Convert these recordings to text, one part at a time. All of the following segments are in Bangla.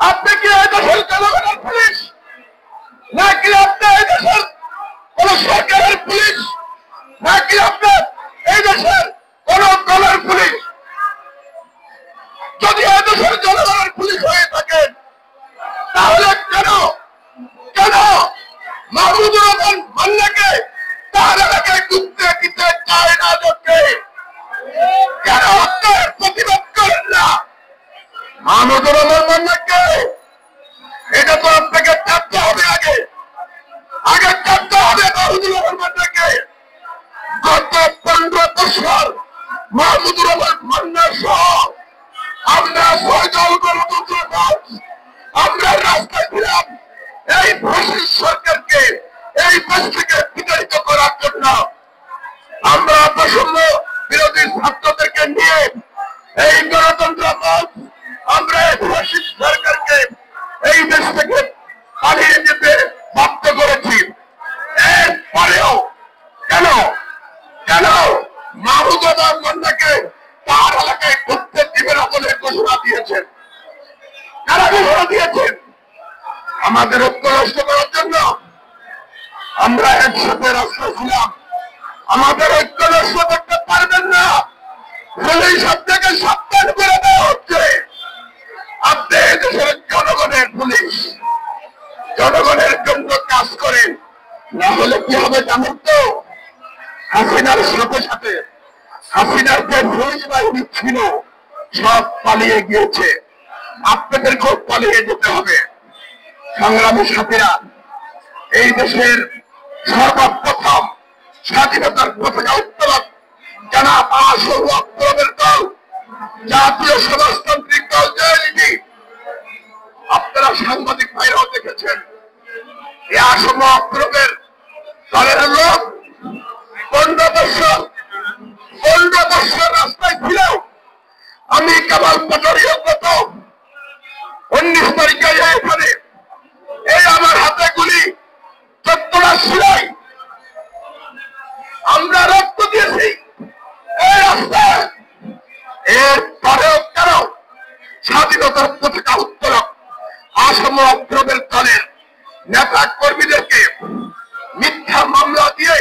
আপনি কি এই দেশের জনগণের পুলিশ, নাকি আপনি এই দেশের কোন সরকারের পুলিশ, নাকি আপনি এই দেশের কোন দলের পুলিশ? যদি এই দেশের জনগণের পুলিশ হয়ে থাকেন, তাহলে কেন কেন মাহমুদুর রহমান মান্নাকে তার এলাকায় ঘুরতে দিতে চায় না? লোককে কেন আপনার প্রতিবাদ করেন না? মাহমুদুর রহমান মান্নাকে এটা তো আপনাকে চাপতে হবে, আগে চাপতে হবে মাহমুদুর রহমান মান্নাকে। গত 15 বছর মাহমুদুর রহমান মান্না সহ আমরা 6 দল গণতন্ত্র মঞ্চ আমরা রাস্তায় ছিলাম এই ফ্যাসিস্ট সরকারকে এই দেশ থেকে বিতাড়িত করার জন্য। আমরা বৈষম্য বিরোধী ছাত্রদেরকে নিয়ে এই গণতন্ত্র মঞ্চ আমরা এই ফ্যাসিস্ট সরকারকে এই দেশ থেকে পালিয়ে যেতে বাধ্য করেছি। এরপরেও কেন কেন মাহমুদুর রহমান মান্নাকে তার এলাকায় ঘুরতে দিবে না বলে ঘোষণা দিয়েছেন? কারা ঘোষণা দিয়েছেন? আমাদের ঐক্য নষ্ট করার জন্য। আমরা একসাথে রাস্তায় ছিলাম, আমাদের ঐক্য নষ্ট করতে পারবেন না। পুলিশ আপনাকে সাবধান করে দেওয়া হচ্ছে। আপনি দেশের জনগণের পুলিশ, জনগণের জন্য কাজ করেন, না হলে কি হবে জানেন তো? হাসিনার সাথে সাথে হাসিনার যে পুলিশ বাহিনী ছিল সব পালিয়ে গিয়েছে, আপনাদেরকেও পালিয়ে যেতে হবে। সংগ্রামী সাথীরা, এই দেশের সর্বপ্রথম স্বাধীনতার পতাকা উত্তোলন জনাব আসিফ আকবরের দল জাতীয় সমাজতান্ত্রিক দল জেএসডি, আপনারা সাংবাদিক ভাইরাও দেখেছেন। এই আসিফ আকবরের দলের লোক 15 বছর রাস্তায় ছিল। আমি কামাল পাটোয়ারিও গত 19 তারিখে এখানে এই আমার হাতে গুলি 14টা সিলাই আমরা রক্ত দিয়েছি এই রাস্তায়। এরপরেও কেন স্বাধীনতার পতাকা উত্তোলক আসিফ আকবরের দলের নেতা কর্মীদেরকে মিথ্যা মামলা দিয়ে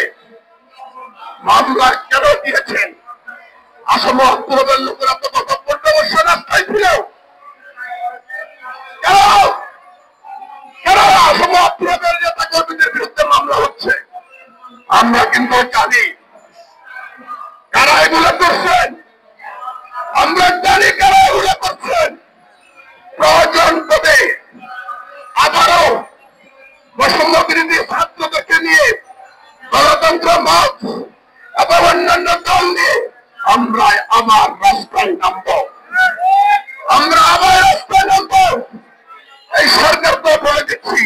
মামলা কেন দিয়েছেন? আসিফ আকবরের লোকেরা তো গত 15 বছর রাস্তায় ছিল। কেন আসিফ আকবরের নেতা কর্মীদের বিরুদ্ধে মামলা হচ্ছে? আমরা কিন্তু জানি কারা এগুলো করছেন, আমরা জানি কারা এগুলো করছেন। প্রয়োজন হবে আবারও বৈষম্য বিরোধী ছাত্রদেরকে নিয়ে গণতন্ত্র মঞ্চ এবং অন্যান্য দল নিয়ে আমরা আবার রাস্তায় নামবো। আমরা আবার রাস্তায় নামবো। এই সরকারকে বলে দিচ্ছি,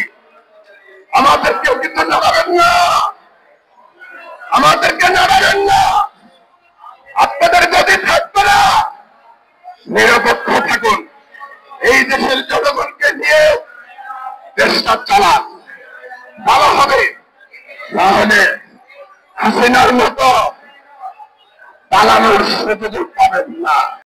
আমাদেরকেও কিন্তু নাড়াবেন না, আমাদেরকে নাড়াবেন না। আপনাদের গতি থাকবে না, নিরপেক্ষ থাকুন। এই দেশের জনগণকে নিয়ে দেশটা চালান, ভালো হবে। তাহলে হাসিনার মতো পালানোর সুযোগ পাবেন না।